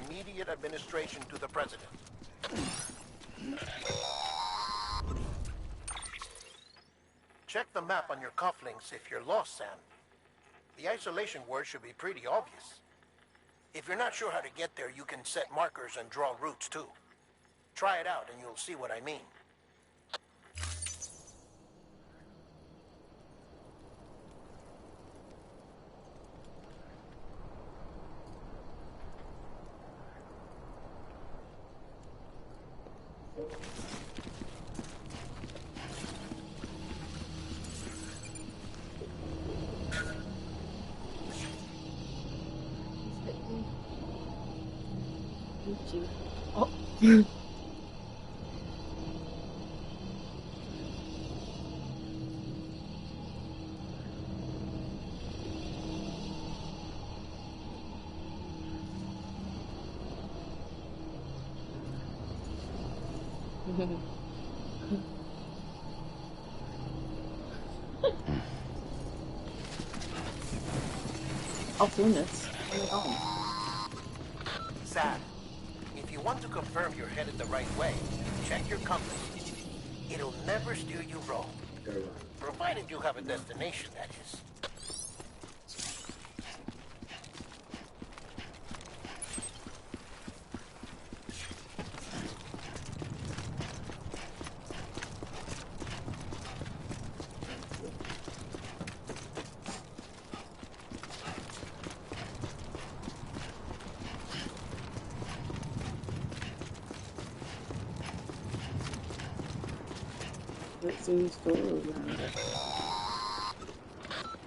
immediate administration to the President. Check the map on your cufflinks if you're lost, Sam. The isolation word should be pretty obvious. If you're not sure how to get there, you can set markers and draw routes too. Try it out and you'll see what I mean. Oh. Oh goodness. Oh my God. Sam, if you want to confirm you're headed the right way, check your compass. It'll never steer you wrong. Provided you have a destination, that is.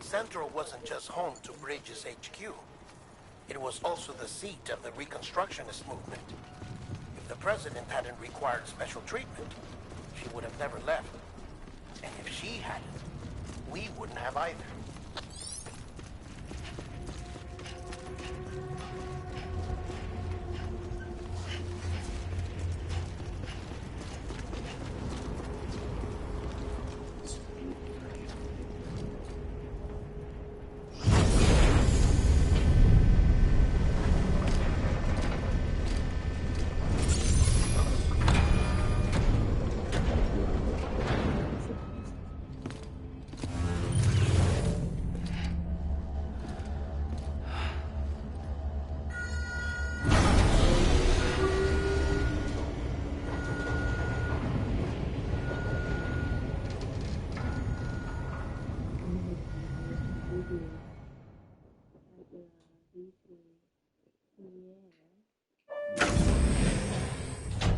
Central wasn't just home to Bridges HQ. It was also the seat of the Reconstructionist movement. If the President hadn't required special treatment, she would have never left. And if she hadn't, we wouldn't have either.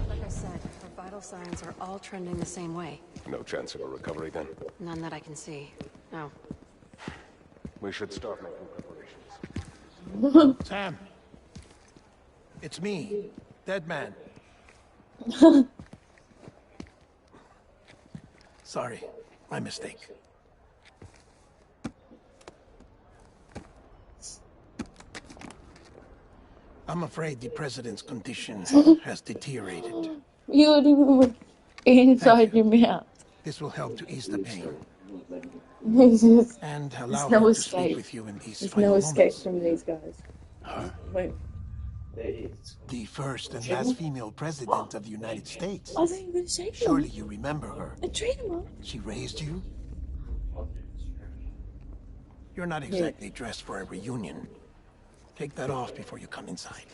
Like I said, her vital signs are all trending the same way. No chance of a recovery then? None that I can see. No. We should start making preparations. Sam, it's me, Dead Man. Sorry, my mistake. I'm afraid the President's condition has deteriorated. You would even inside your mouth. This will help to ease the pain There's and allow no her to speak escape. with you in these There's final no escape moments. from these guys. Wait, The first and last female president of the United States. I thought you were going to say Surely you remember her. I treat him up. She raised you. You're not exactly dressed for a reunion. Take that off before you come inside.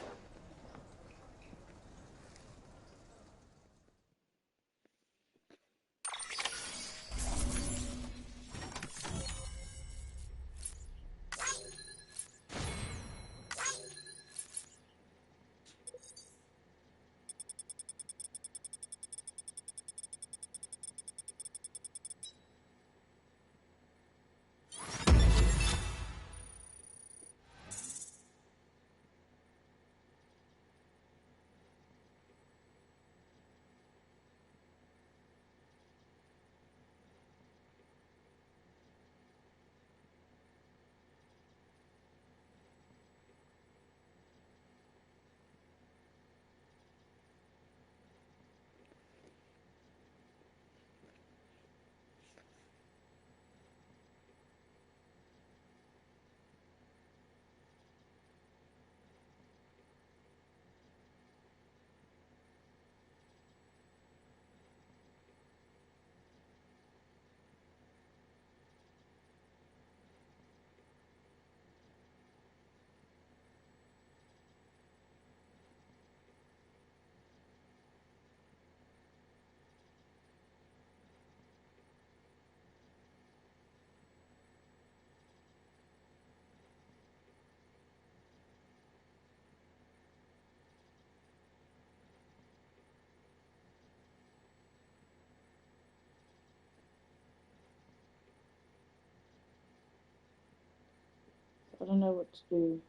I don't know what to do.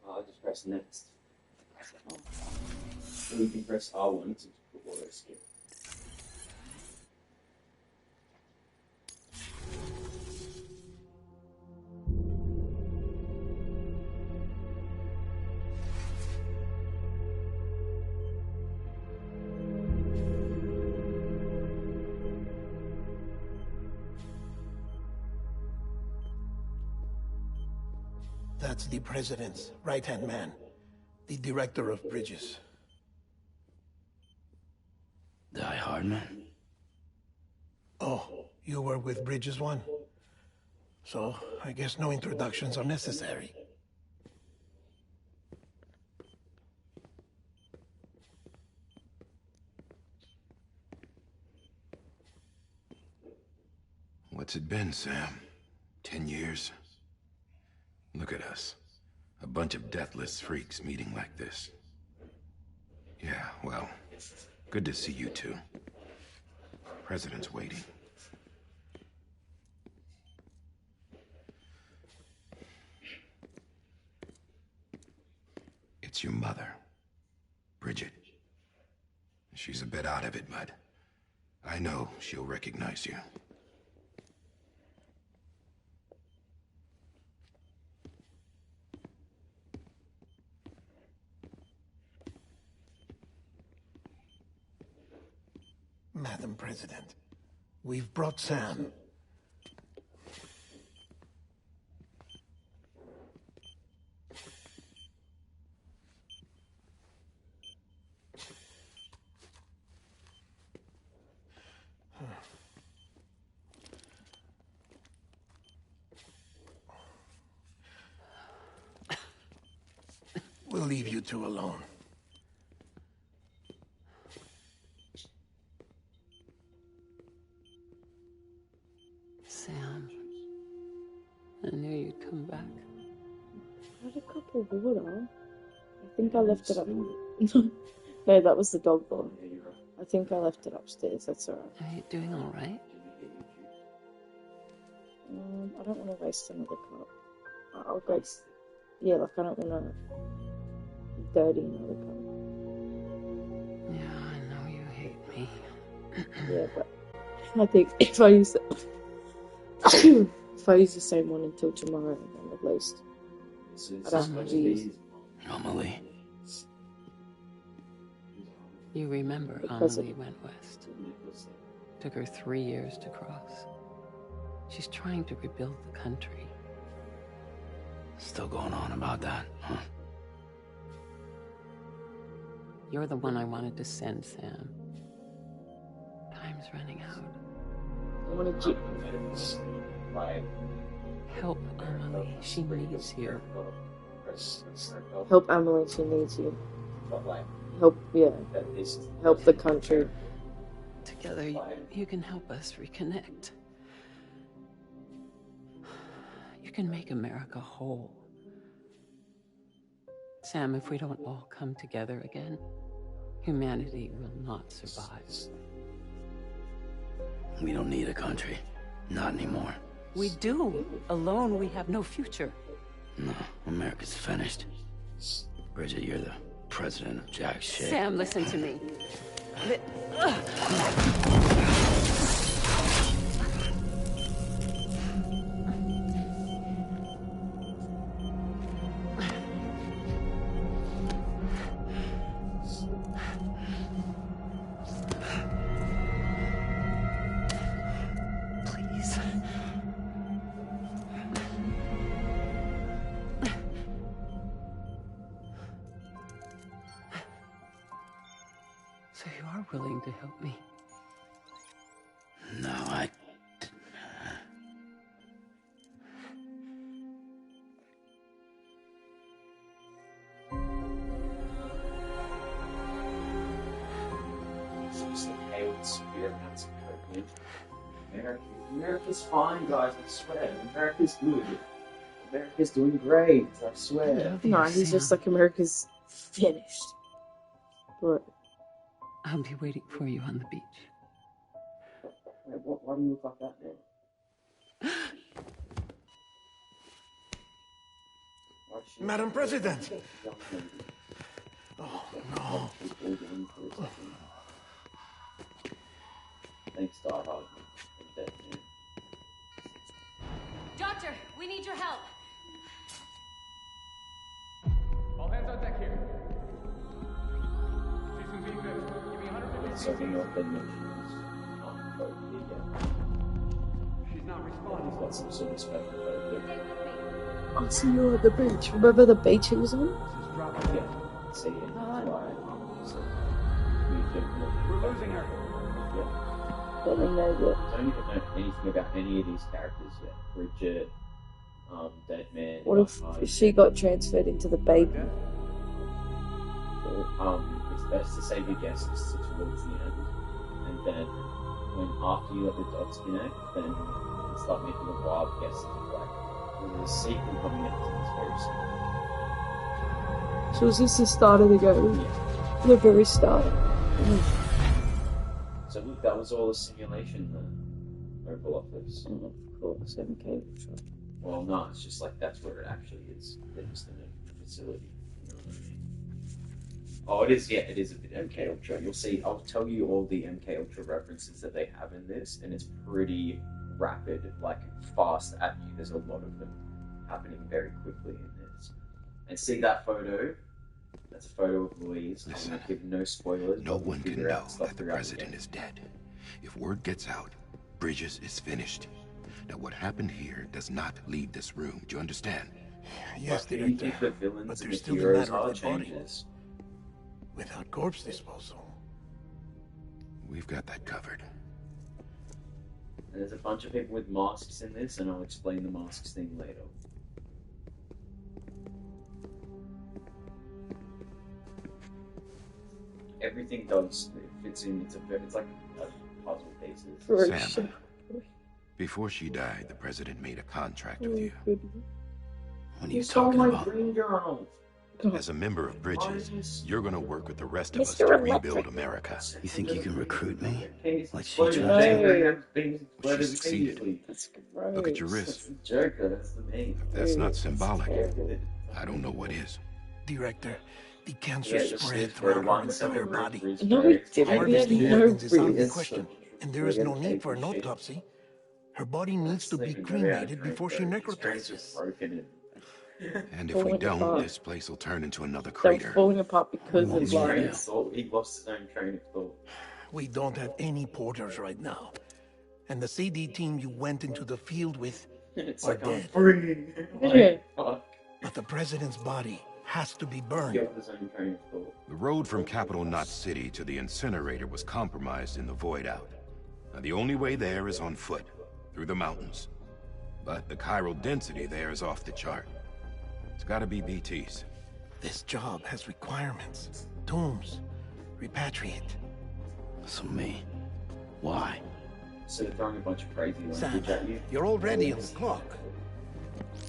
I'll just press next. And you can press R1 to auto skip. That's the president's right-hand man, the director of bridges. Die Hard Man? Oh, you were with Bridges 1? So, I guess no introductions are necessary. What's it been, Sam? 10 years? Look at us. A bunch of deathless freaks meeting like this. Yeah, well, good to see you two. President's waiting. It's your mother, Bridget. She's a bit out of it, but I know she'll recognize you. Madam President, we've brought Sam. We'll leave you two alone. Sam, I knew you'd come back. I had a cup of water. I think I left it up. No, that was the dog bowl. I think I left it upstairs. That's alright. Are you doing all right? I don't want to waste another cup. I'll go. Yeah, like I don't want to dirty another cup. Yeah, I know you hate me. Yeah, but I think if I use it, if I use the same one until tomorrow, then at least I don't have to use. Amelie. You remember Amelie went west. Took her 3 years to cross. She's trying to rebuild the country. Still going on about that, huh? You're the one I wanted to send, Sam. Time's running out. I wanted you. Help Amelie. She needs you. Help Emily, she needs you. Help, yeah. Help the country. Together, you can help us reconnect. You can make America whole. Sam, if we don't all come together again, humanity will not survive. We don't need a country. Not anymore. We do. Alone, we have no future. No, America's finished. Bridget, you're the president of jack shit. Sam, listen to me. Please. So you are willing to help me? No, I... America's fine, guys, I swear. America's good. America's doing great, I swear. No, he's just like America's finished. But I'll be waiting for you on the beach. Why do you look like that, man? Madam President! Oh, no. Thanks, Die Hard. Doctor, we need your help. All hands on deck here. She's in deep fifth. Give me 150 So we're not been mentioned. She's not responding. He's got some sort of special code. I see you at the beach. Remember the beach he was on? Yeah. See, We're losing her. Don't really know yet. I don't even know anything about any of these characters yet. Bridget, Deadman. What if she got transferred into the baby? It's best to save your guesses towards the end, and then after you let the dots connect, then you can start making the wild guesses. Like there's a sequel coming out to this very soon. So is this the start of the game? Yeah. The very start. So look, that was all a simulation then. Oval Office. Of course, MK. Well, no, it's just like that's where it actually is. They're just in a facility. You know what I mean? Oh, it is. Yeah, it is a bit MK Ultra. You'll see. I'll tell you all the MK Ultra references that they have in this, and it's pretty rapid, like fast at you. There's a lot of them happening very quickly in this. And see that photo? That's a photo of Louise. Listen, I'm gonna give no spoilers. No but we'll one can figure know out stuff that the throughout president game. is dead. If word gets out, Bridges is finished. Now, what happened here does not leave this room. Do you understand? Yes, But do you Director. think the villains But and there's the still the heroes matter are of the body. changes? Without corpse disposal. We've got that covered. And there's a bunch of people with masks in this, and I'll explain the masks thing later. Everything does, it fits in, it's like a puzzle pieces. Sam, before she died, the president made a contract with you. What are you Stole talking my about? green journal! As a member of Bridges, you're going to work with the rest of us Mr. to Electric. rebuild America. You think you can recruit me? Like she Exploded. tried Things She exploded succeeded. immediately. That's gross. Look at your That's wrist. the Joker, that's the main. If that's not symbolic, It- I don't know what is. Director, the cancer Yeah, just spread live for throughout her one entire second, body. breathe, No, breathe, it didn't. breathe. We had Harvesting no organs is out of the reason. question, and there is no need for an autopsy. Her body needs to be cremated before she necrotizes. And if we Falling don't, apart. this place will turn into another They're crater. falling apart because Won't of be like. real. He lost his own train of thought. We don't have any porters right now. And the CD team you went into the field with, It's Are like, I'm dead. free! Yeah. Fuck. but the president's body has to be burned. He lost his own train of thought. The road from Capital Knot City to the incinerator was compromised in the void out. Now, the only way there is on foot, through the mountains. But the chiral density there is off the chart. It's gotta be BTs. This job has requirements. Tombs. Repatriate. So me. Why? So they're throwing a bunch of crazy Sam, language at you. you're already on the clock.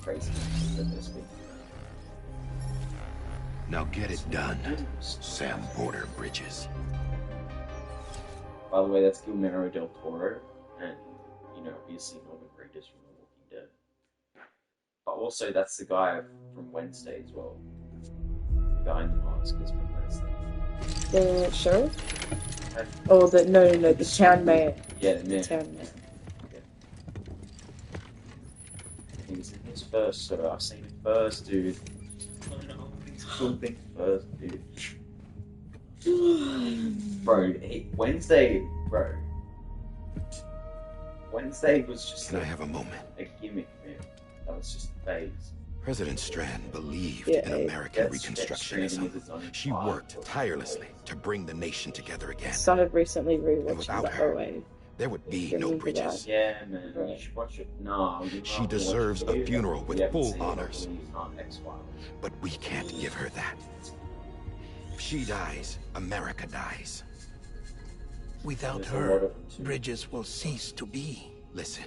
Crazy. Speak. Now get it done, Sam Porter Bridges. By the way, that's Guillermo del Toro, and, you know, obviously Norman Reedus from The Walking Dead. But also, that's the guy from Wednesday as well. The guy in the mask is from Wednesday. The sheriff? Oh, no, the town mayor. Yeah, The yeah. town mayor. He was in his first, so I've seen it first, dude. Oh no, he's cool thing first, dude. Bro, Wednesday was just Can I have a moment? a gimmick, man. That was just a phase. President Strand believed Yeah, in American Stranding Reconstructionism. is its own She part. worked tirelessly to bring the nation together again. Started recently And rewatching without that her, away. There would be no Remember Bridges. Yeah, man, you should watch it. No, you She have to watch deserves it. a funeral with You haven't full seen it, honors. I believe, on X-Files. But we can't give her that. If she dies, America dies. Without There's a lot her, of them too. Bridges will cease to be. Listen,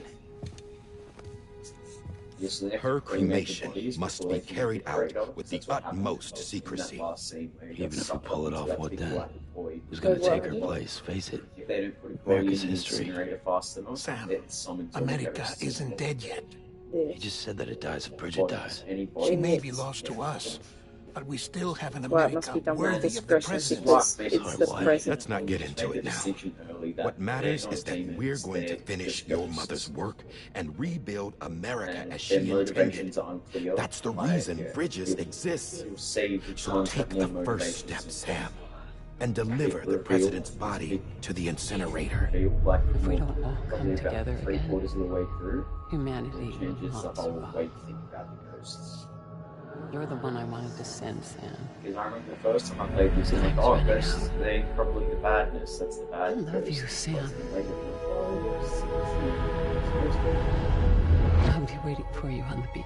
Yes, so they have her to cremate the cremation bodies must before be they can carried out decorate with them. the That's what happened utmost in that secrecy. last scene where he Even got if we sucked pull it up off, into what that then? big black void. Who's gonna Go take what? her place? Face it. If they don't put a body America's in the history. incinerator fast enough, Sam, it's summoned to America terrorist. isn't dead yet. He just said that it dies if Bridget dies. She may be lost to us, but we still have an Well, it must America be done with worthy of the discretion president. because it's the Sorry, president. Let's not get into it now. What matters is that we're going to finish your mother's work and rebuild America as she intended. That's the reason Bridges exists. So take the first step, Sam, and deliver the president's body to the incinerator. If we don't all come together again, humanity will changes the not whole way survive. you think about the ghosts. You're the one I wanted to send, Sam. Because I remember the first time I played this, I'm like, oh, ghosts, they're probably the badness. That's the bad. I love you, Sam. I'll be waiting for you on the beach.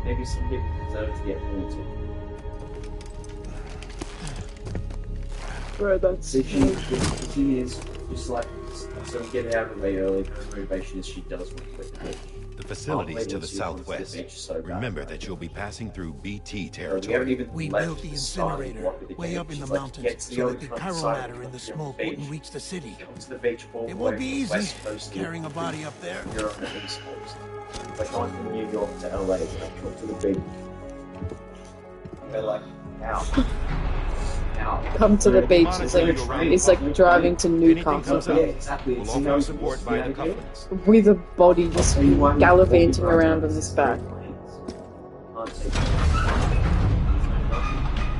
Maybe some people deserve to get haunted. Bro, that's The thing is, just like, so we get out of the way early, her motivation is she does want to quit the beach. The facilities to the southwest. Remember that you'll be passing through BT territory. We built the incinerator way up in the mountains so that the chiral matter in the smoke wouldn't reach the city. It won't be easy carrying a body up there. You're on the East Coast. Like going from New York to LA, like to the beach. They're like, ow. come to the beach. It's like driving to Newcastle Yeah, exactly. We'll offer support by the couplings. with a body just gallivanting around on his back.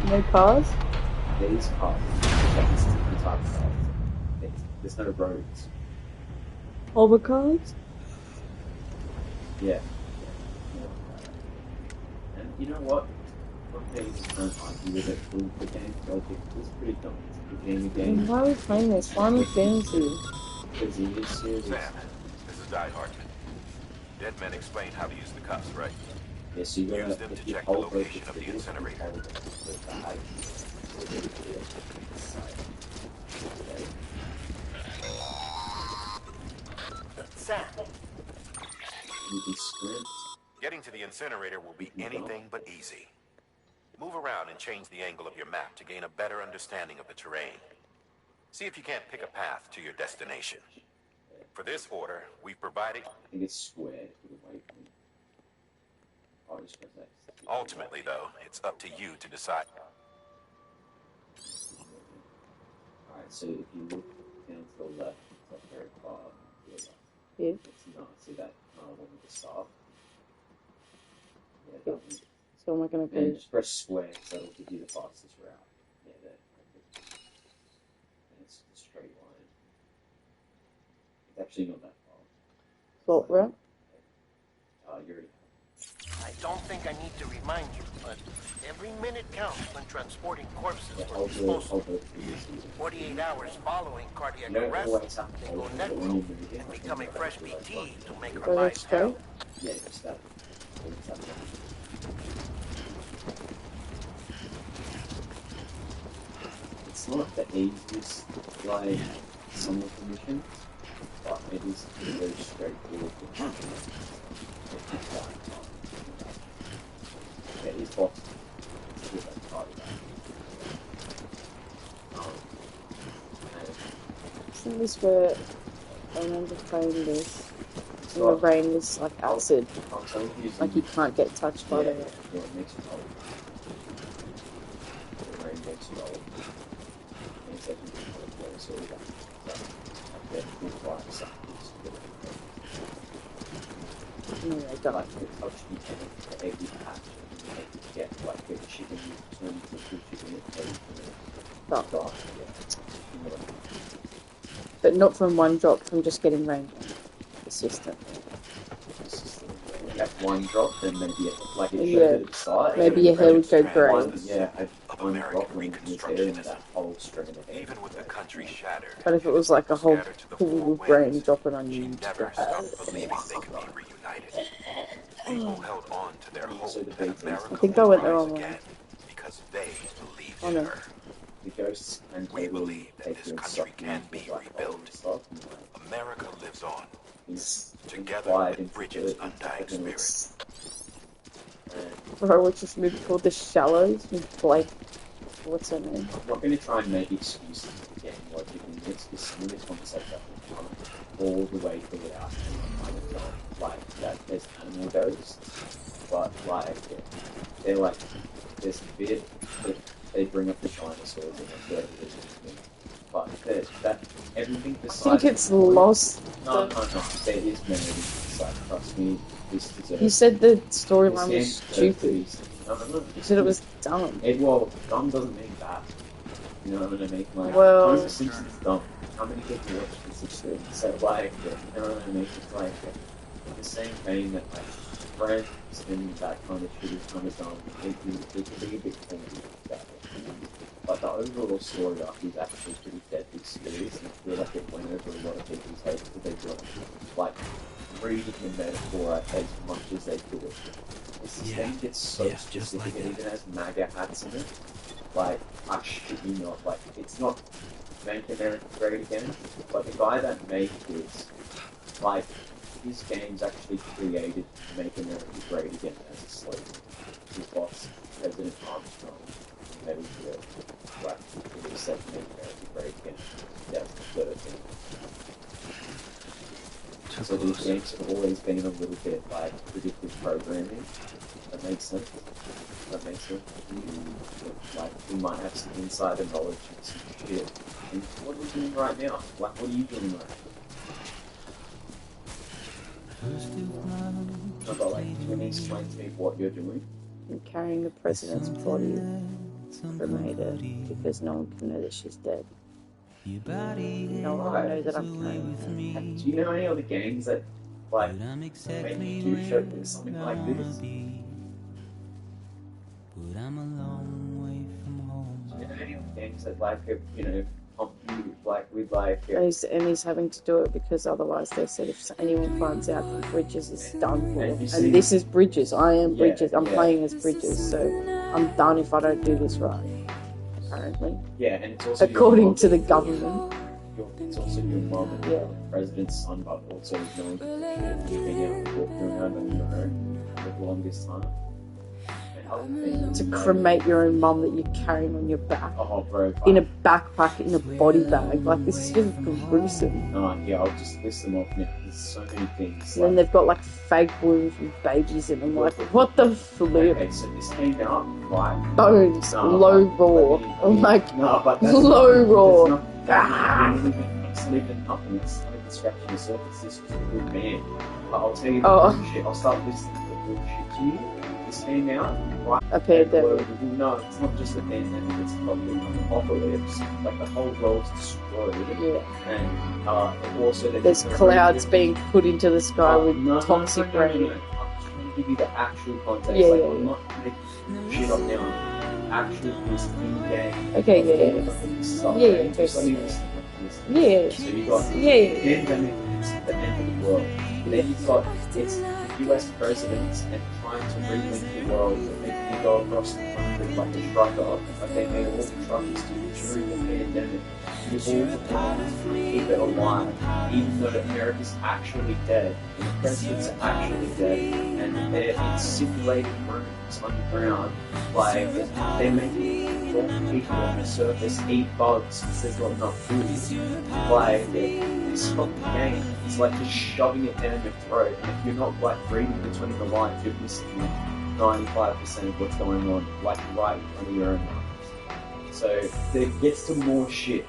No cars? There is cars. There's no roads. Overcars? Yeah. And you know what? One thing I don't argue with it for the game, like it was pretty dumb. It's a game. Why are we playing this? Final Fantasy. Because it is serious. Sam, this is Die Hartman. Dead men explained how to use the cuffs, right? Yeah, so you Use them to check the location of the incinerator. Sam, You can sprint. Getting to the incinerator will be anything but easy. Move around and change the angle of your map to gain a better understanding of the terrain. See if you can't pick a path to your destination. For this order, we've provided... I think it's square to the way from. Oh, just press X. Ultimately, though, it's up to you to decide. Alright, so if you look down to the left, it's like very far to the left. Yeah. It's not, see that one with the star? Yeah, that one. So am I gonna And go? just press square, so it'll give you the fastest route. Yeah, there. And it's a straight line. It's actually not that far. What route? You already I don't think I need to remind you, but every minute counts when transporting corpses have. for I'll disposal. go through this. 48 hours following cardiac You don't arrest, always have to they go hold it, but necro when you move it, and become a fresh BT to make our Go lives straight? hell. Yeah, just that. Just that. It's not the easiest, like, some of the missions, but it is very straightforward. Yeah, these boxes. Isn't this where I remember playing this? And the rain was like acid. Like you can't get touched by Yeah, the yeah, it makes you old. The rain makes you old. And it's like you can kind of play so that. Yeah, good fire samples. No, I don't. Like the touch you can every patch and make it get like good chicken you turn to good chicken But, yeah. You know what I mean? but not from one drop, from just getting rain. Consistent. It's just that one drop, then maybe like it Yeah. showed at the side. Maybe your hair would go grey. Yeah, one American drop and his hair and Reconstructionism. that whole string of hair. Even with the country shattered, But if it was like a whole scattered to the pool four of rain winds, dropping on she you, never stopped believing they could be reunited. People held on to their hope that America I think I went would the rise wrong way. again because they believed Oh, in no. her. The ghosts and We totally believe that take this you and country suck you can into be black hole rebuilt. and stuff, and, like, America lives on, it's together implied with into Bridget's the- undying and it's- bro, what's this movie called? The Shallows with Blake. What's her name? I'm not going to try and make excuses for the game logic in this. Some of the concepts that will come all the way figured out and kind of like that there's animal ghosts, but like they're like there's a bit that they bring up the dinosaurs and like whatever it is, but that everything I besides think it's lost. no, there is memory inside. Trust me, this deserves. You said the this storyline game was deserves to be. stupid. No. You said it was dumb. Well, dumb doesn't mean bad. You know what I mean? Like, Well- Homer Simpson's dumb. How many people watch The Simpsons? So, like, you know what I mean? It's like, in the same vein that, like, Friends and that kind of shit is kind of dumb. It can be a bit corny about it. But the overall story arc is actually pretty deadly serious, and I feel like it went over a lot of people's heads because they were, like, reading the metaphor as much as they could. This game gets so specific, it even has MAGA hats in it. Like, I shit you not, like, it's not Make America Great Again, but the guy that made this, like, his games actually created Make America Great Again as a slogan. His boss, President Armstrong, made it like, it was said Make America Great Again in 2013. So these games have always been a little bit like predictive programming. That makes sense. Like, you might have some insider knowledge and some shit. And what are you doing right now? Like, what are you doing right now? No, but like, can you explain to me what you're doing? I'm carrying the president's body cremated because no one can know that she's dead. No one will know that I'm carrying her. Do you know any other games that, like, make you do show something like this? Do you know any other games that, like, you know, pump you, like, with, like... And he's having to do it because otherwise they said if anyone finds out that Bridges is done for. And this is Bridges. I am Bridges. I'm playing as Bridges, so I'm done if I don't do this right. Apparently. Yeah, and it's also according to the government. It's also your mom and the president's son, but also knowing that you've been out and walking around on your own for the longest time. To cremate your own mum that you're carrying on your back. Oh, bro. In a backpack, in a body bag. Like, this is just gruesome. Yeah, I'll just list them off now. There's so many things. And then they've got, like, fake wounds with babies in them. Like, what the flip? Okay, so this came out, right? Bones, low raw. But low raw. It's not even nothing. It's not even scratching the surface. This was a good man. But I'll tell you the bullshit. I'll start listing the bullshit to you. This came out, right? A pandemic. No, it's not just a pandemic. It's probably an apocalypse. Like, the whole world's destroyed. Yeah. And also... There's clouds being put into the sky with toxic rain. I'm just trying to give you the actual context. Yeah, like, yeah, I'm not making shit up now. Actually, this in-game. Okay, So you got pandemic, it's the end of the world. Then you've got it's US presidents and trying to relink the world. And then you go across the country like a trucker. Like, they made all the truckers do during the pandemic. You all the truckers to keep it alive, even though America's actually dead, and the presidents are actually dead, and they're in simulated rooms underground. Like, they're making normal people on the surface eat bugs because there's not enough food. Like, this fucking game is like just shoving it down your throat, and if you're not like reading between the lines, you're missing 95% of what's going on, like right in front of your own eyes. So it gets to more shit.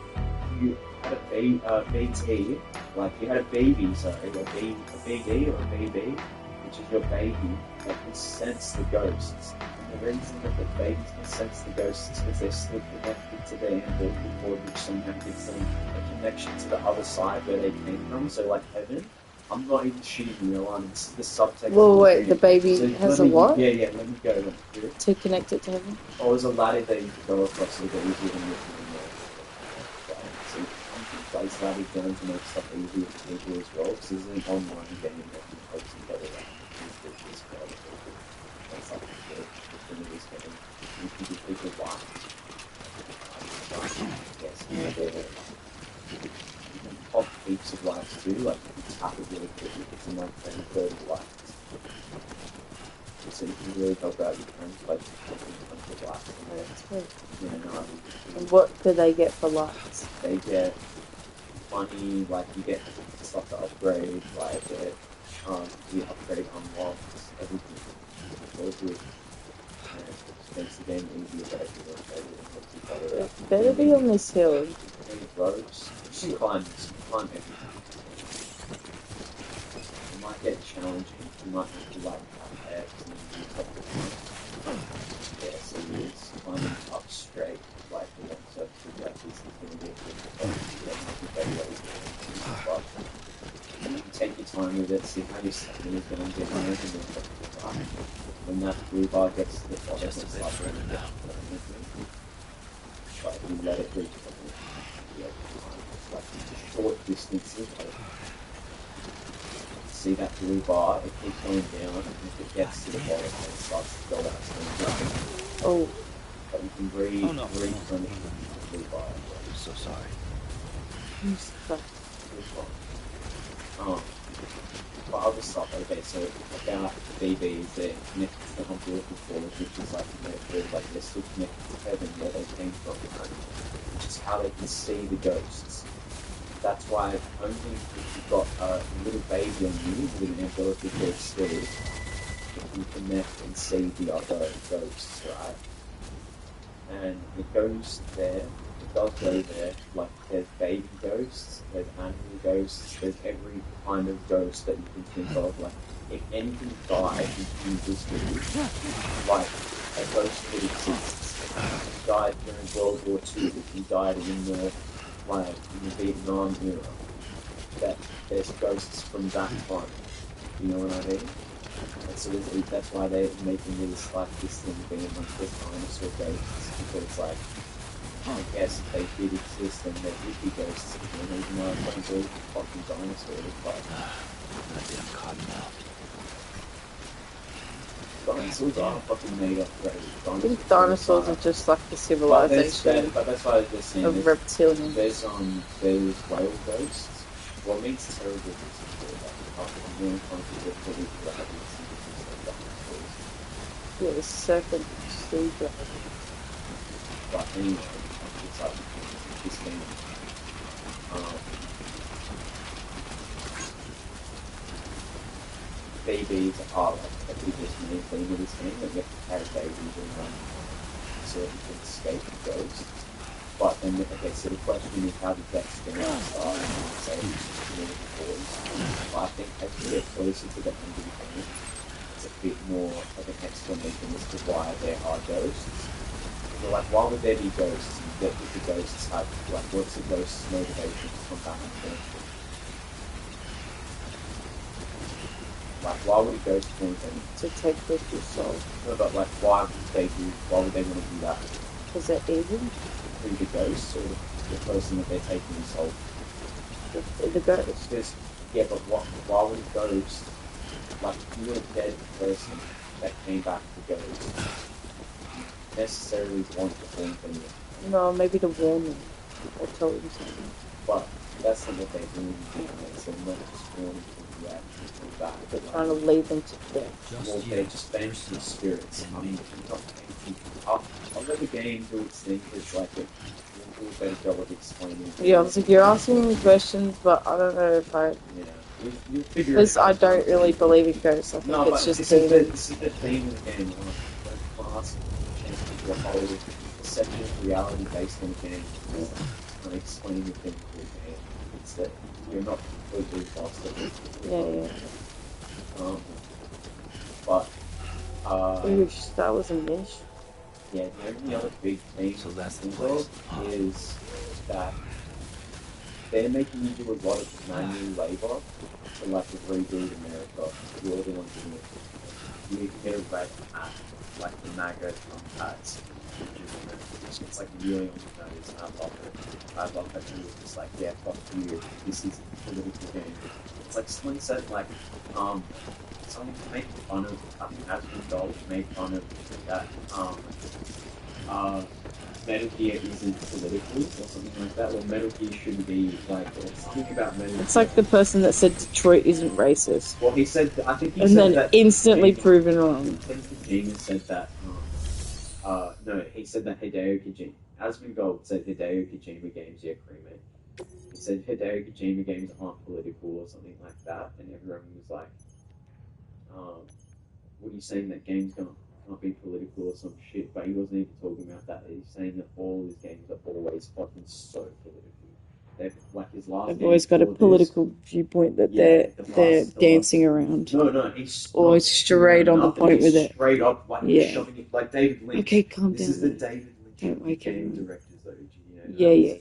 You had a BT, like you had a baby, sorry, a BD or a BB, which is your baby, that can sense the ghosts. And the reason that the babies can sense the ghosts is because they're still connected to their umbilical cord, which somehow gives them a connection to the other side where they came from. So, like heaven, I'm not even shitting you on. It's the subtext. Well, wait, the baby has a what? Yeah, let me go. To connect it to heaven? Oh, there's a ladder that you can go across so that easier than looking in there. So you can place ladders down to make stuff easier for people as well, because there's an online game that you post together that is quite that's like the definitive game. You can give people life. Yes, you can pop heaps of lives too, like you can tap it really quickly, it's in like 30 lives. So you can really help out your friends by taking a bunch of lives. That's good. Yeah, and what do they get for lives? They get money, like you get stuff to upgrade, like the upgrade unlocks everything. It's all good. And it makes the game easier, better, better. It better be on this hill. And it grows. You climb everything. It might get challenging. You might have to like have heads and do top of the yeah, so it's climbing up straight, like the one surface like this is going to be a bit but you can take your time with it, see how your stamina is going to get higher, and then when that blue bar gets to the bottom, Just a it's bit like further now. But you let it reach like short distances. Like, see that blue bar, it keeps going down, and if it gets to the bottom, it starts to go out. Oh. But you can replenish the blue bar. I'm so sorry. But other stuff, okay, so about BBs, they're connected to the umbilical cord, which is like, they're still connected to heaven where they came from, which is how they can see the ghosts. That's why only if you've got a little baby on you with an umbilical cord still, if you connect and see the other ghosts, right? And the ghost there, it does go there, like there's baby ghosts, there's animal ghosts, there's every kind of ghost that you can think of. Like, if anything died in this movie, like, a ghost that exists. If you died during World War II, if you died in the Vietnam era, that there's ghosts from that time. You know what I mean? And so that's why they're making this, like, this thing being like this dinosaur ghosts, because, like, I guess if they did exist, then there would be ghosts again, even though I don't believe in fucking dinosaurs, but... Goddamn cottonmouth. Dinosaurs are fucking made up, right? I think dinosaurs are just like the civilization but that's why they're saying of reptilians. there's whale ghosts. Well, it means terrible ghosts. Yeah, the serpent sea dragon. But anyway, it's like this game. Babies are like the biggest main theme of this game, that you have to carry babies around so that you can escape the ghosts. But then, okay, so the question is, how did that game start? So, boys. But I think as we get closer to the end of the game, it's a bit more of an explanation as to why there are ghosts. So, like, why would there be ghosts? What would the ghosts have? Like, what's the ghost's motivation to come back and kill? Like, why would a ghost want them? To take with your soul. No, but like, why would they want to do that? Because they're evil? Who, the ghost, or the person that they're taking the soul? The ghost. Because, yeah, but why would a ghost, like, if you were a dead person that came back to ghost, necessarily want to form from you? No, maybe to warn them. Or tell them something. But that's not what they're doing. So not just warning them that back. They're trying to lead them to death. Well, they're just dangerous spirits. I mean, I'll let the game do its thing. It's like we'll do a better job of explaining. Yeah, I was like, you're asking me questions, but I don't know if I... Yeah. You figure Because I don't really believe in ghosts. I think it's just demons. This is the theme of the game. Class and the whole perception of reality based on the game. I'm explaining the thing for the game. It's that you're not completely lost at it. Yeah. But Oosh, that was a mish. yeah, the only other big thing So that's the involved place. is that they're making you do a lot of manual labor to like rebuild America. You're the ones doing it. You get a red hat, like the MAGA hats. It's like really on the nose, and I love it. I love that you were just like, yeah, fuck you, this is a political game. It's like someone said, like, someone made fun of, I think Aspen Gold made fun of that, Metal Gear isn't political or something like that. Well, Metal Gear shouldn't be like, it's something about Metal Gear. It's like the person that said Detroit isn't racist. Well, he said, I think he and said then that. instantly proven wrong. I think the demon said that, no, he said that Hideo Kojima, Aspen Gold said Hideo Kojima games, yeah, Cremation. He said Hideo Kojima games aren't political or something like that, and everyone was like, what he's saying that games can't be political or some shit, but he wasn't even talking about that. He's saying that all his games are always fucking so political. They've, like his last They've game always got a before this- political viewpoint that Yeah, they're dancing around. No, he's Or not straight on the nothing. point He's with it. straight up, like Yeah. shoving it, like David Lynch. Okay, calm This down. is the David Lynch Don't of wake game everyone. directors, though. You know, Yeah, yeah.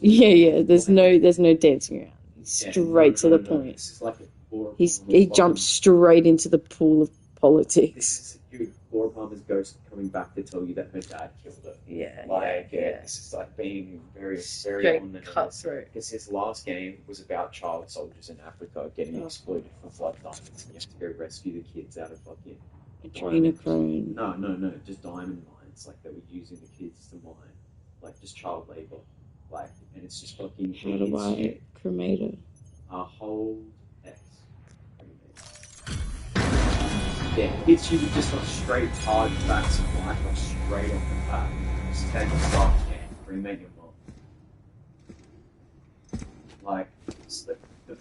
Yeah. There's no dancing around. Straight to the point. This is like a He jumps straight into the pool of politics. This is dude, Laura Palmer's ghost coming back to tell you that her dad killed her. Yeah, Like, yeah. this is like being very Straight on the nose. cutthroat. Because his last game was about child soldiers in Africa getting exploited for flood diamonds, and you have to go rescue the kids out of fucking Adrenochrome. No, just diamond mines, like they were using the kids to mine, like just child labor, like, and it's just fucking. How do I cremate her? Hold X. Yeah, hits you with just like straight hard facts of life, like straight off the bat. Just take a start and cremate your mom. Like, it's the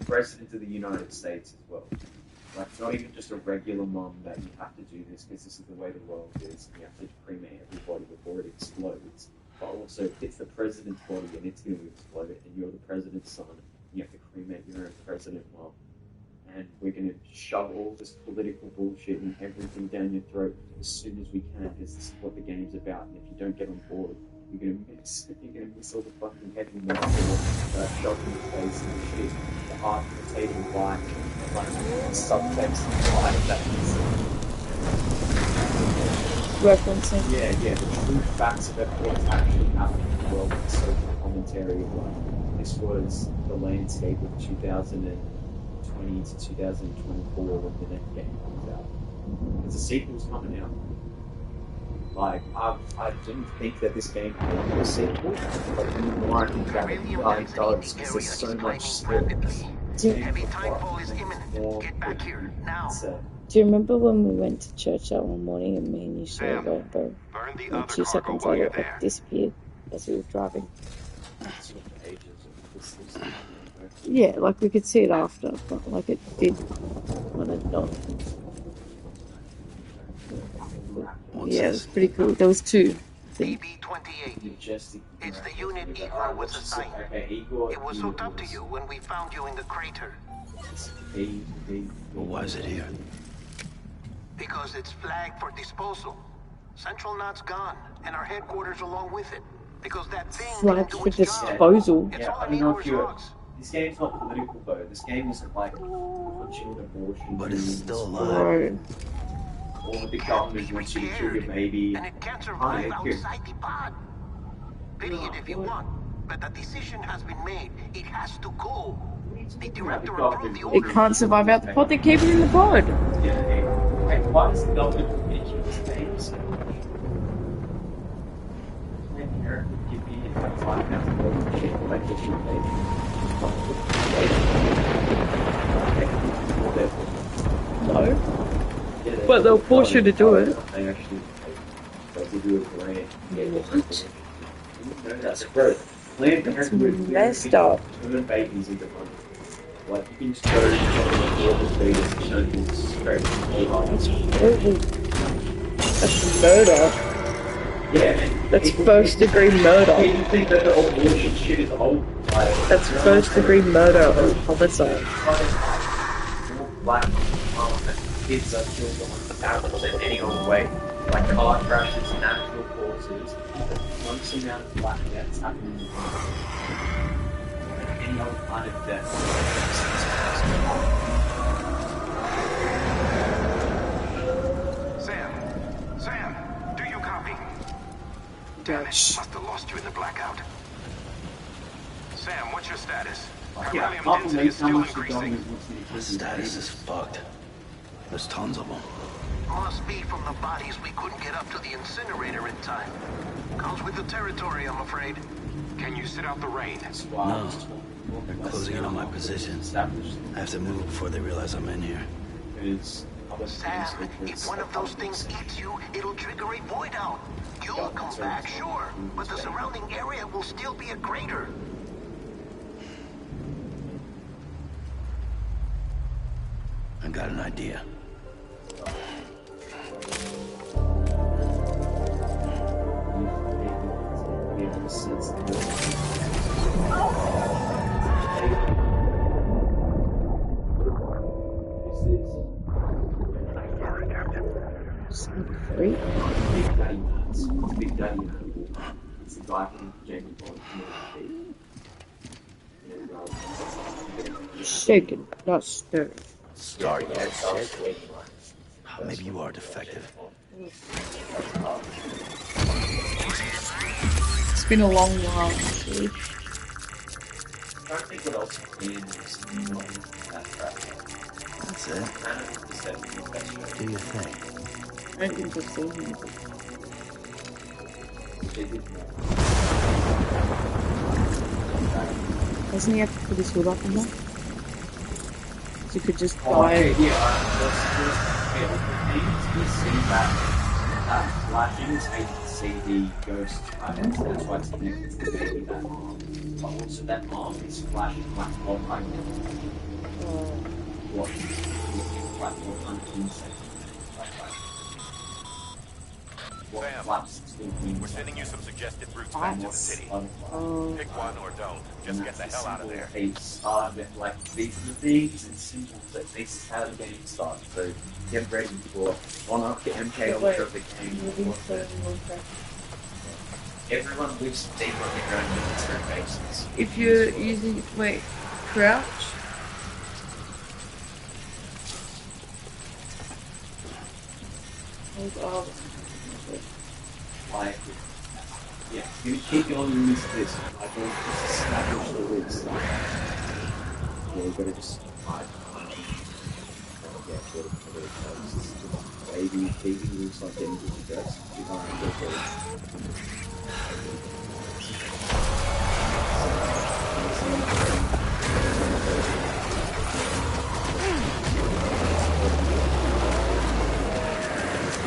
president of the United States as well. Like, not even just a regular mom that you have to do this because this is the way the world is. You have to cremate everybody before it explodes. But also, it's the president's body and it's going to explode, and you're the president's son. You have to cremate your own president mom. And we're going to shove all this political bullshit and everything down your throat as soon as we can, because this is what the game's about. And if you don't get on board, you're going to miss all the fucking heavy metal shot in your face and shit. The art imitating light, like subtext and light of that. Referencing. Yeah, the true facts about what's actually happening in the world with social commentary of like, this was the landscape of 2020 to 2024 when the next game comes out. Because the sequel's coming out. Like, I didn't think that this game had a sequel, but the more I think about it, it does, because there's so much space. Heavy timefall is imminent. Get back here, now. Do you remember when we went to church that one morning and me and you saw Sam, Rainbow? burn the And other 2 cargo seconds while later, you're it there. disappeared as we were driving. Yeah, like we could see it after, but like it did when it not. Yeah, it was pretty cool. There was 2. BB-28. It's the unit Igor was assigned. It was hooked up to you when we found you in the crater. Well, why is it here? Because it's flagged for disposal. Central Knot's gone, and our headquarters along with it. Because that thing Flagged didn't do for its job. disposal. It's Yeah, all I in don't know Igor's if you're. logs. This game's not political though. This game isn't like punching an abortion. But it's still alive. Bro. Or the government wants you to kill your baby. And it can't Hi, survive here. outside the pod. Pity it if you want, but the decision has been made. It has to go. The director approved the It order. can't survive out the pod. They keep it in the pod. Yeah, hey, why does the government forbid you this baby so much? Planned Parenthood give me like $5,000 shit if I get you a baby. No. Yeah, But they'll force you to do it. They actually they'll give you a grant. What? No, that's bro. Planned Parenthood messed up. turn babies into money. Like you can just go to the fetus and show you straight That's murder. Yeah. That's first degree murder. You think that the abortion shit is old? Like, That's first degree murder or homicide. Black kids are killed on animals in any other way. Like car crashes, natural causes, the most amount of black deaths happening in the world. Any other kind of death. Sam, do you copy? Damn it, must have lost you in the blackout. Sam, what's your status? Yeah, Beryllium apart from density is how still much the increasing. government wants me to The status is fucked. There's tons of them. Must be from the bodies we couldn't get up to the incinerator in time. Comes with the territory, I'm afraid. Can you sit out the rain? No. They're closing in on my position. I have to move before they realize I'm in here. Sam, if one of those things eats you, it'll trigger a void out. You'll come back, sure, but the surrounding area will still be a crater. I got an idea. seats to it. Free? Big Daddy Mats. It's Big Daddy Mat. It's the guy from Jamie Bond. Shaken, not stirred. Start yet, shit. Maybe you are defective. It's been a long while, actually. I don't think what else is in that track. That's it. Do your thing. I don't think I've seen him. Doesn't he have to put his hood up and that? So you could just Oh, die. okay, yeah, we see that flashing is how you can see the ghost. That's why it's connected to the baby, that arm. But also that arm is flashing like what I can. What? Like what kind of insect? What Sam, flaps still means. We're sending you some suggested routes back to the city. Pick one or don't. Just get the hell out of there. They start like these are the things and symbols that this is how the game starts. So get ready for one after MK Ultra of the game. Everyone lives deep underground in their bases. If you're using, wait, crouch? Hold on. Like, yeah, you keep going and use this. Like, just establish the roots. Like, yeah, you gotta just hide. Yeah, get it close. Baby looks like getting good dress. You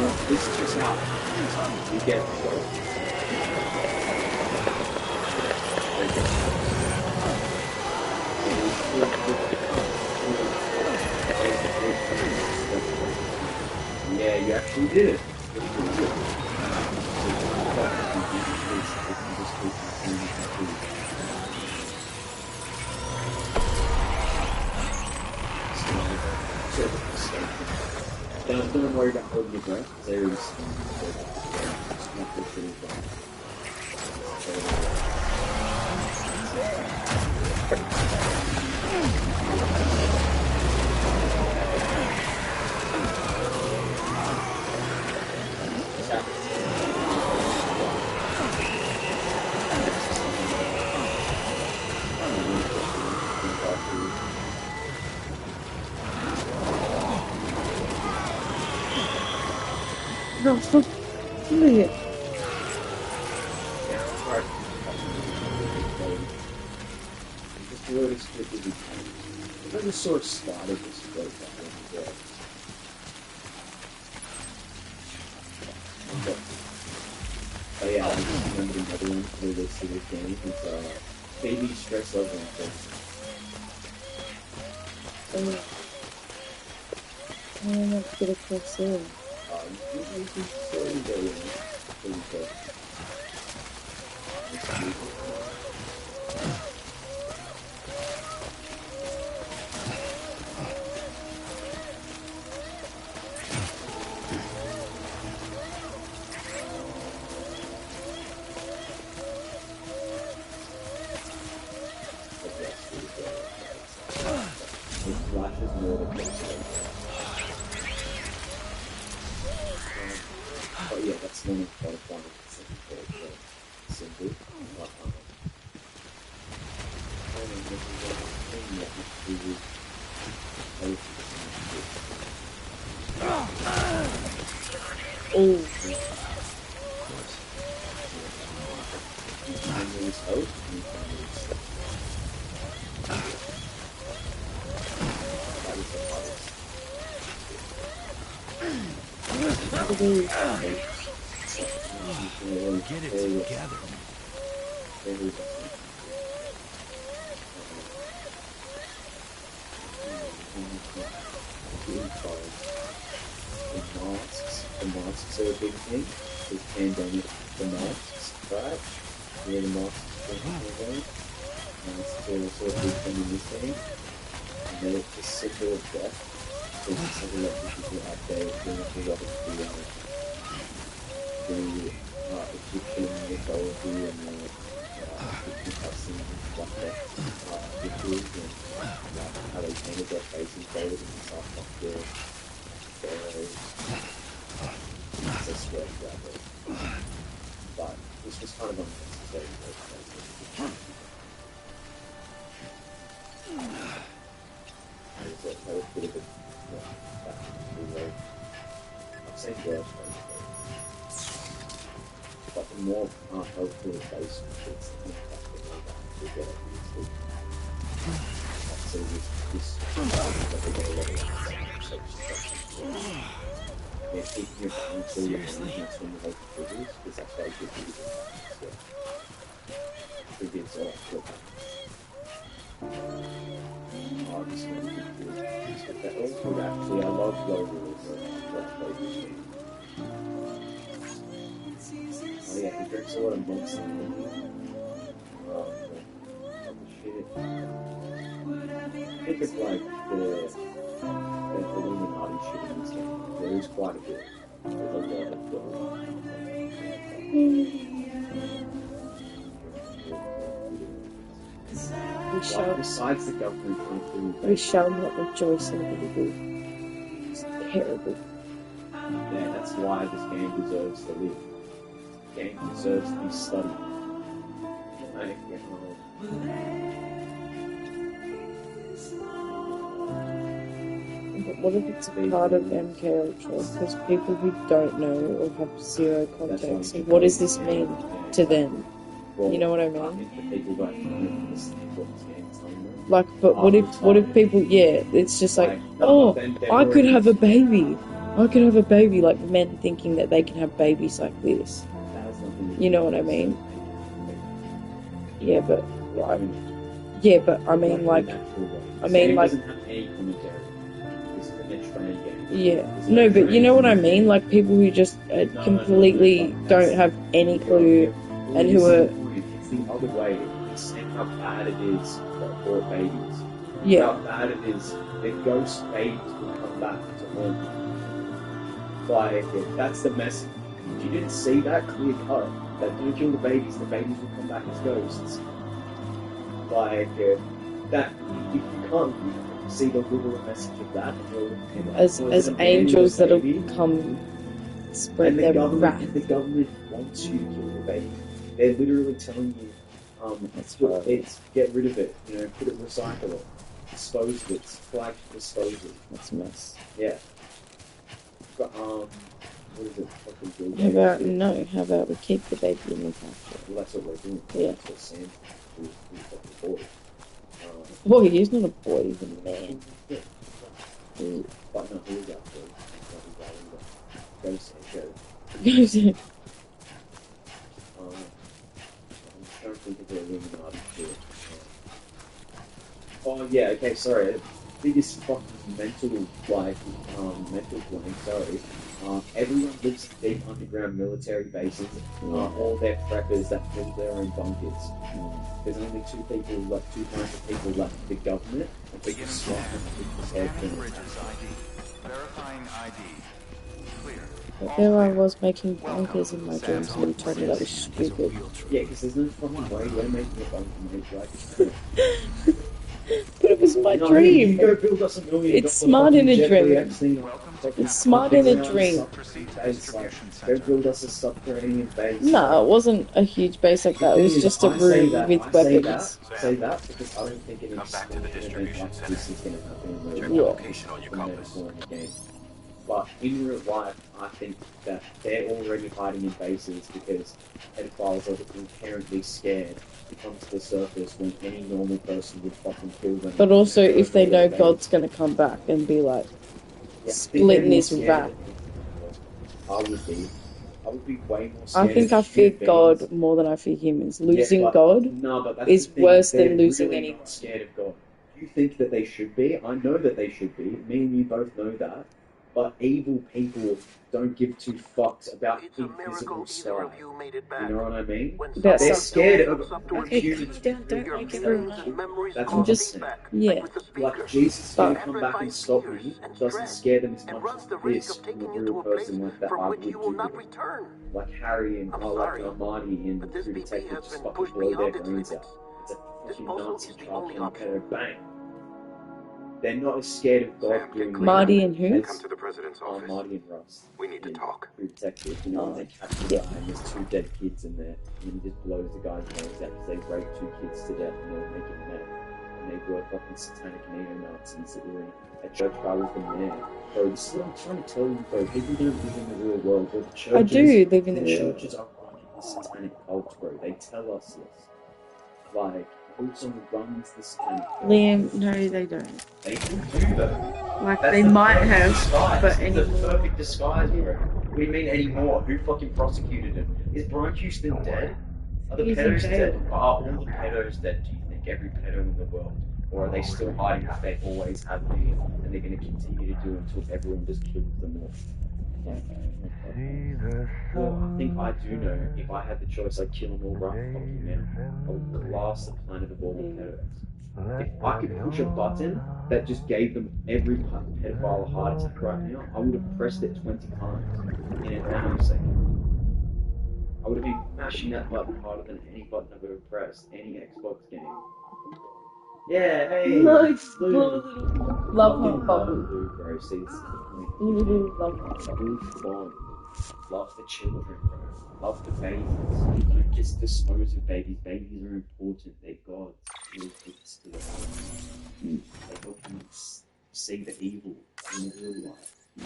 know, this is just how you get yeah, you actually did it. That's pretty good. Don't worry about holding your breath, because there is not good for your breath. No, stop doing it. Just really strictly I just sort of started this play that one. Oh yeah, I just remembered another one where they see the game. It's baby stress level infection. I'm not good at cross in. You can slowly go in. Pretty good. It flashes more than this. Oh yeah, that's one of the one simple. Get it together. The masks are a big thing. The pandemic, the masks, right? where the master's going, and it's also a big thing in this game. And then it's a symbol of death. So it's something that people out there doing a lot of the Egyptian mythology and the Egyptian customs and stuff like rituals and how they painted their faces gold and stuff like the pharaohs. It's a sweat grabber. But this was kind of unnecessary. That was a bit of a I've seen worse but the more helpful based it's the fact that we get it easily. So this that we get a lot of keeping your balance all your movements when you hold the triggers, because that's why you should do the triggers are this one that also actually I love low rules. Oh yeah, he drinks a lot of monster. Shit. Think of like the Illuminati shit in this game. There is quite a bit. There's a lot of besides the government, we shall not rejoice in evil. It's terrible. Yeah, that's why this game deserves to live. The game deserves to be studied. But what if it's a part of MK Ultra? Because people who don't know or have zero context, and what does this mean to them? You know what I mean? Like, but what if people? Yeah, it's just like, oh, I could have a baby. I could have a baby. Like men thinking that they can have babies like this. You know what I mean? Yeah, but like, yeah, but I mean like, yeah, no, but you know what I mean? Like people who just completely don't have any clue and who are. It's the other way. It's how bad it is for babies. Yeah. How bad it is that ghost babies will come back to haunt you. Like that's the message. If you didn't see that clear cut, that don't kill the babies will come back as ghosts. Like that, you can't see the literal message of that. As angels that have come spread their wrath. And the government wants you to kill the baby. They're literally telling you, get rid of it. You know, put it, recycle it, dispose of it, flag dispose it. That's a mess. Yeah. But what is it? How about we keep the baby in the factory? Well, that's what we're doing. Yeah. That's what Sam who's the boy. Boy, he's not a boy, he's a man. Yeah. But no, he's that boy. Go Sam, go. Goes in. I'm trying to think of the Illuminati shit. Oh yeah, okay, sorry. Biggest fucking mental blank, sorry. Everyone lives in deep underground military bases. All their preppers that build their own bunkers. There's only two kinds of people left: the government and people swap and Verifying ID. Clear. But there I was making bunkers in my dreams and you told me that was stupid. Yeah, because there's no fucking way we're making a bunker, mate. Like, but it was my dream. Go build us a million. It's smart in a dream. It's smart in a dream. Go build us a subterranean base. No, it wasn't a huge base like that. It was just a room with weapons. Say that because I don't think it's back to the distribution center. This is going to happen. Check the location on your compass. But in real life, I think that they're already hiding in bases because pedophiles are inherently scared to come to the surface when any normal person would fucking kill them. But also, if they know God's going to come back and be like, splitting his wrath. I would be way more scared. I think I fear God more than I fear humans. Losing God is worse than losing anyone. Scared of God. You think that they should be? I know that they should be. Me and you both know that. But evil people don't give two fucks about It's a invisible miracle sky. either of you made it back. You know what I mean? When That's They're some- scared of Okay, humans. calm down, don't your make feelings everyone and laugh. memories That's call what I'm saying. feedback, Yeah. like with the Like speaker. Jesus is gonna come back and Amplifies stop fears me. and Doesn't stress, scare them as and much runs as the risk this of from a taking you real to a place person like that from I which would you will do. not return. Like Harry and I'm like sorry, Marty and but this True BP Detective has just been fucking pushed blow their beyond its brains limits. out. It's a This fucking puzzle Nazi is the truck only and option. bang. They're not as scared of God Sam, doing Marty and who? Come to the president's Oh, office. Marty and Russ. We need to in talk. True Detective, you know, Oh, they capture yeah. the guy and there's two dead kids in there, and he just blows the guy's nose out because they raped two kids to death and they were making meth. And they were fucking satanic neo-Nazis that were in a church guy with the mayor. Bro, this is what I'm trying to tell you, bro. People don't live in the real world, bro. The churches, I do live in the the real world. churches are running the satanic cult, bro. They tell us this. Like, Hillsong runs the satanic cult. Liam, no, they don't. They do though. Like, That's they the might perfect have, disguise. but It's the anymore. perfect disguise, bro. Yeah. What do you mean anymore? Who fucking prosecuted him? Is Brian Houston dead? Are the He's in pedos jail. dead? Are all the pedos dead, do you think? Every pedo in the world? Or are they still hiding if they always have been? And they're going to continue to do until everyone just kills them all? Well, I think I do know. If I had the choice, I'd kill them all right fucking now. I would glass the planet of all the pedos. If I could push a button that just gave them every pedophile a heart attack right now, I would have pressed it 20 times in a nanosecond. I would have been mashing that button harder than any button I've ever pressed, any Xbox game. Yeah, hey! Nice, Blue. love Fucking hot love bubble. Blue, bro. See, this is the point. Love hot bubble. Blue fun. Love the children, bro. Love the babies. Don't just dispose of babies. Babies are important. They're gods. Little gifts to the world. They help you see the evil in real life. They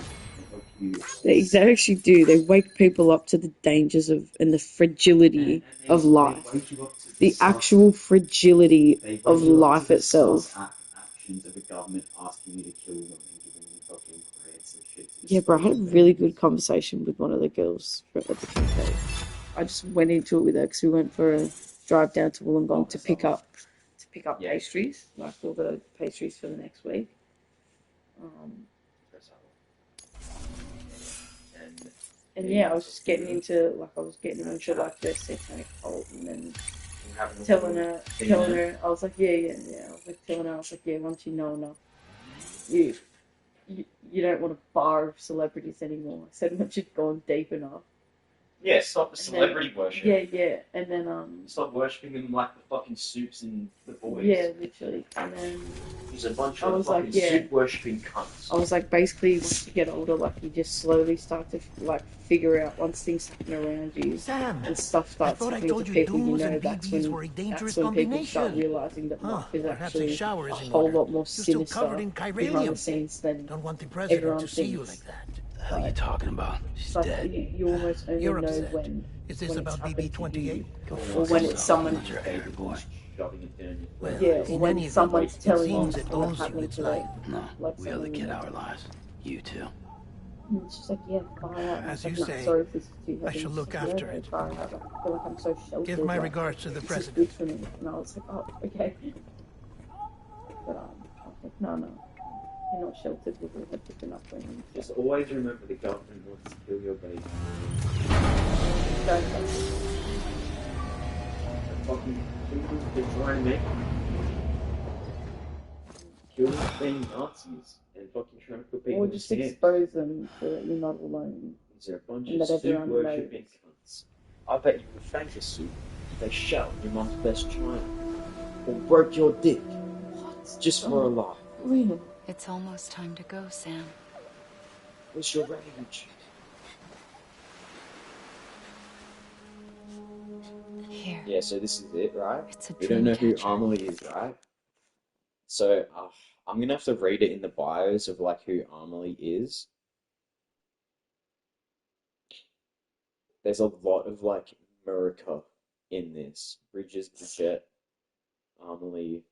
help you. They actually do. They wake people up to the dangers of and the fragility of life. They wake you up to The discuss- actual fragility they wake of you up life to discuss itself. actions of a government asking you to kill them and giving you fucking grants and shit. Yeah, bro, I had a really good conversation with one of the girls at the cafe. I just went into it with her because we went for a drive down to Wollongong to pick up Yeah. pastries, like all the pastries for the next week. And yeah, I was just getting into the satanic cult, and then telling her, I was like, yeah. I was like telling her, once you know enough, you don't want a bar of celebrities anymore. I said once you've gone deep enough. Yeah, stop the And then- celebrity worship. Yeah, and then Stop worshipping them like the fucking Soups and the boys. yeah, literally, and then There's a bunch I of was fucking like, yeah. soup worshipping cunts. I was like, basically, once you get older, like you just slowly start to like figure out once things happen around you Sam, and stuff starts thought I happening told to you people, you dunes know, and that's BBs when were a dangerous people start combination. realizing that life is Perhaps a actually shower a is in whole order. lot more You're still sinister covered in behind chiralium. the scenes than Don't want the president everyone to see you thinks. like that. The hell are you talking about? She's It's like dead. you almost only You're know upset. when Is this when about it's happened to BB-28? you, Go or fuck when yourself. it's someone. Not your hair, boy. Shoving it down your Well, throat. Yeah, in or when any someone's event, telling it you seems it what's owes you happening its to life. them. No, Like we owe the someone kid you know. our lives. You too. And it's just like, yeah, far out. As I'm you not say, sorry if this is too I heavy. shall It's look just, after yeah, it. far out. Like, I feel like I'm so sheltered. Give my like, regards to the this is president. good for me. And I was like, oh, okay. But I was like, no. You're not sheltered with all the different upbringing. Just always remember the government wants to kill your baby. Don't touch it. The fucking people they're trying to make kill being Nazis and fucking trying to put people Or in just camps. expose them so that you're not alone. These are a bunch And of let soup everyone worshipping cunts. I bet you would thank the soup if they shot your mum's best child. Or broke your dick. What? Just for a laugh. Really? It's almost time to go, Sam. What's your rage? Here. Yeah, so this is it, right? It's a We don't know who dream Amelie is, right? So I'm gonna have to read it in the bios of like who Amelie is. There's a lot of like America in this. Bridget, Amelie.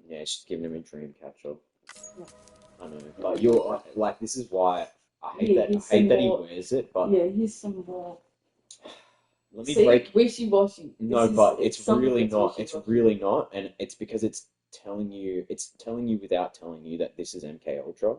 Yeah, she's giving him a dream catcher. I know, but you're like, this is why I hate Yeah, that. he's I hate that he more- wears it, but Yeah, here's some more. let me See, break. wishy-washy. No, This but is- it's some of really it's not. It's wishy-washy. really not, and it's because it's it's telling you without telling you that this is MK Ultra.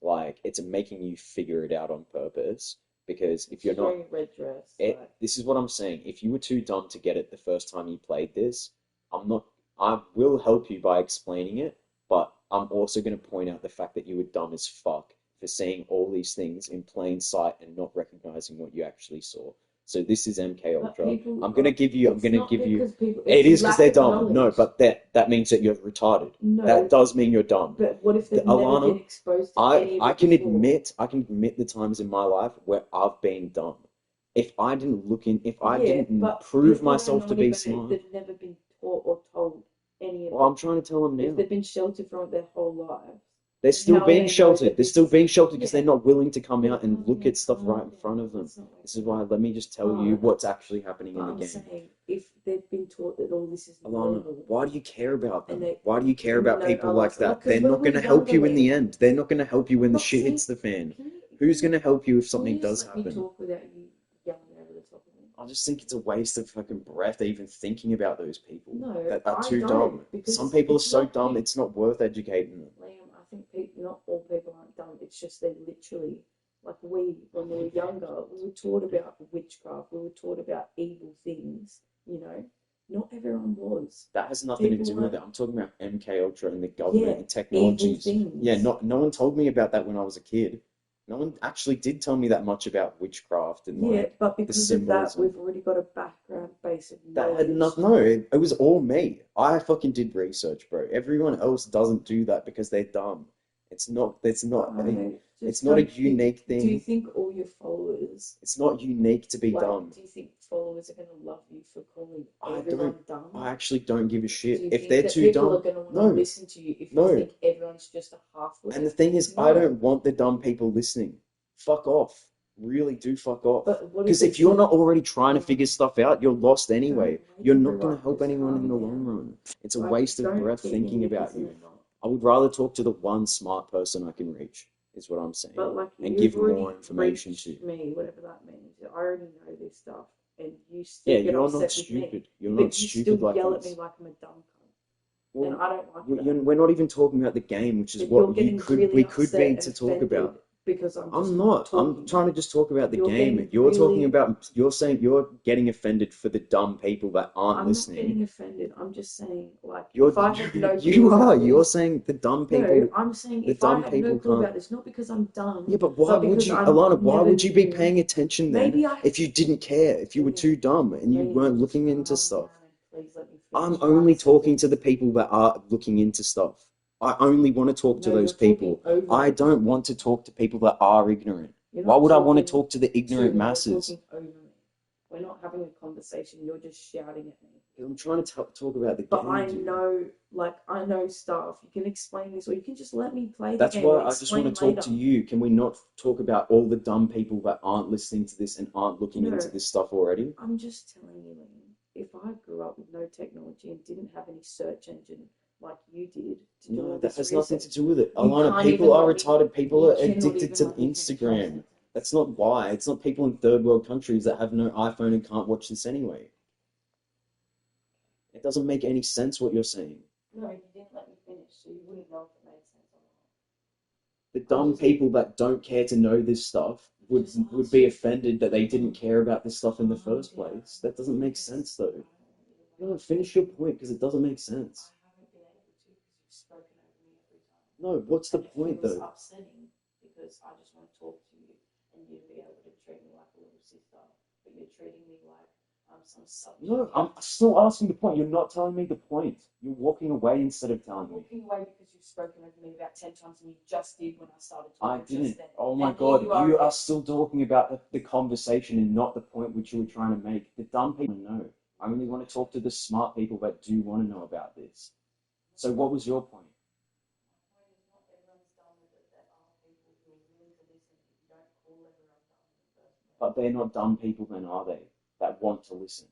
Like it's making you figure it out on purpose because if you're not, Wearing a red dress. this is what I'm saying. If you were too dumb to get it the first time you played this, I'm not. I will help you by explaining it, but I'm also going to point out the fact that you were dumb as fuck for seeing all these things in plain sight and not recognizing what you actually saw. So this is MK Ultra. I'm gonna give you. It is because they're dumb. No, but that means that you're retarded. No, that does mean you're dumb. But what if they've never been exposed to any of I it can before? admit the times in my life where I've been dumb. If I didn't didn't prove myself to be smart. They've never been taught or told any of Well, I'm trying to tell them now. If they've been sheltered from it their whole lives. They're still being sheltered. They're still being sheltered because Yeah. they're not willing to come out and look at stuff right in front of them. This is why, let me just tell you what's actually happening in the I'm game. saying, if they've been taught that all this is Alana, normal, why do you care about them? And Why do you care about people like that? because They're when not going to we're help you in the younger, end. They're not going to help you when the not shit saying- hits the fan. Can you- Who's going to help you if can something you does just let me happen? talk without you yelling over the top of me? I just think it's a waste of fucking breath even thinking about those people No, that are I too don't, dumb. because Some people are it's so not dumb, peop- it's not worth educating them. Liam, I think not all people aren't dumb. It's just they literally, like when we were younger, we were taught about witchcraft. We were taught about evil things. You know, not everyone was. That has nothing to People do with were- it. I'm talking about MK Ultra and the government Yeah, and technologies. evil things. Yeah, no one told me about that when I was a kid. No one actually did tell me that much about witchcraft and Yeah, like but the because of that, symbolism. we've already got a background base of That had knowledge. no, it was all me. I fucking did research, bro. Everyone else doesn't do that because they're dumb. It's not Just not a don't think- unique Do you thing. think all your followers, It's not unique to be like, dumb. do you think followers are going to love you for calling I everyone don't. dumb? I actually don't give a Do shit. you If think they're that too people dumb, are going to want no. to listen to you if No. you think everyone's just a half-wit? And the thing is, I don't want the dumb people listening. Fuck off. Really do fuck off. But what Because if if you're it's- not already trying to figure stuff out, you're lost anyway. Don't You're make not me going to right, help just anyone in the calm long down. run. It's a Like, waste of don't breath get thinking me about because you. I'm not. I would rather talk to the one smart person I can reach, is what I'm saying. But like, And you've give more already information reached to. me, whatever that means. I already know this stuff, and you still Yeah, get you're upset not with stupid. me. You're But not you stupid still like yell this. at me like I'm a dumb cunt, Well, and I don't like Well, that. we're not even talking about the game, which is But you're what getting really we could upset be and to talk offended about. because I'm just I'm not. I'm talking. trying to just talk about the You're game. getting You're talking really- about. You're saying you're getting offended for the dumb people that aren't I'm listening. not getting offended. I'm just saying, like, You're, if I had no you clue are. about You're this, saying the dumb people. no, I'm saying the if I dumb had people no clue can't. about this, not because I'm dumb. Yeah, but why would because you, I Alana? Why never would you be knew. paying attention then Maybe I- if you didn't care? If you were Liam, too dumb and you Liam, weren't just looking calm into stuff. down and please let me I'm finish only one talking sentence. to the people that are looking into stuff. I only want to talk to No, those you're people. talking over I me. don't want to talk to people that are ignorant. You're Why not would I want to talking talk to the ignorant to me, you're masses? talking over me. We're not having a conversation. You're just shouting at me. I'm trying to talk about the But game. I dude. know stuff. You can explain this, or you can just let me play the That's game. why and I just want to explain talk to later. you. Can we not talk about all the dumb people that aren't listening to this and aren't looking No. into this stuff already? I'm just telling you, Liam, if I grew up with no technology and didn't have any search engine like you did to do all No, that this has nothing to research, do with it. You Alana, can't people even are let me- retarded. People you are cannot addicted even to let me finish my Instagram. sentence. That's not why. It's not people in third world countries that have no iPhone and can't watch this anyway. It doesn't make any sense what you're saying. No, you didn't let me finish, so you wouldn't know if it made sense or not. The dumb people that don't care to know this stuff would be offended that they didn't care about this stuff in the first place. That doesn't make sense, though. No, finish your point because it doesn't make sense. I haven't been able to because you've spoken over me every time. No, what's the And it point, feels though? upsetting because I just want to talk to you and you to be able to treat me like a little sister, but you're treating me like I'm some subject. No, I'm still asking the point. You're not telling me the point. You're walking away instead of telling me. Walking away because you've spoken over me about 10 times and you just did when I started I talking. didn't. Just then. Oh my And god, here you again. are still talking about the conversation and not the point which you were trying to make. The dumb people know. I only want to talk to the smart people that do want to know about this. So what was your point? My point is not everyone's done with it. There are people who are willing to listen if you don't call everyone dumb in the first place. But they're not dumb people then, are they? That want to listen.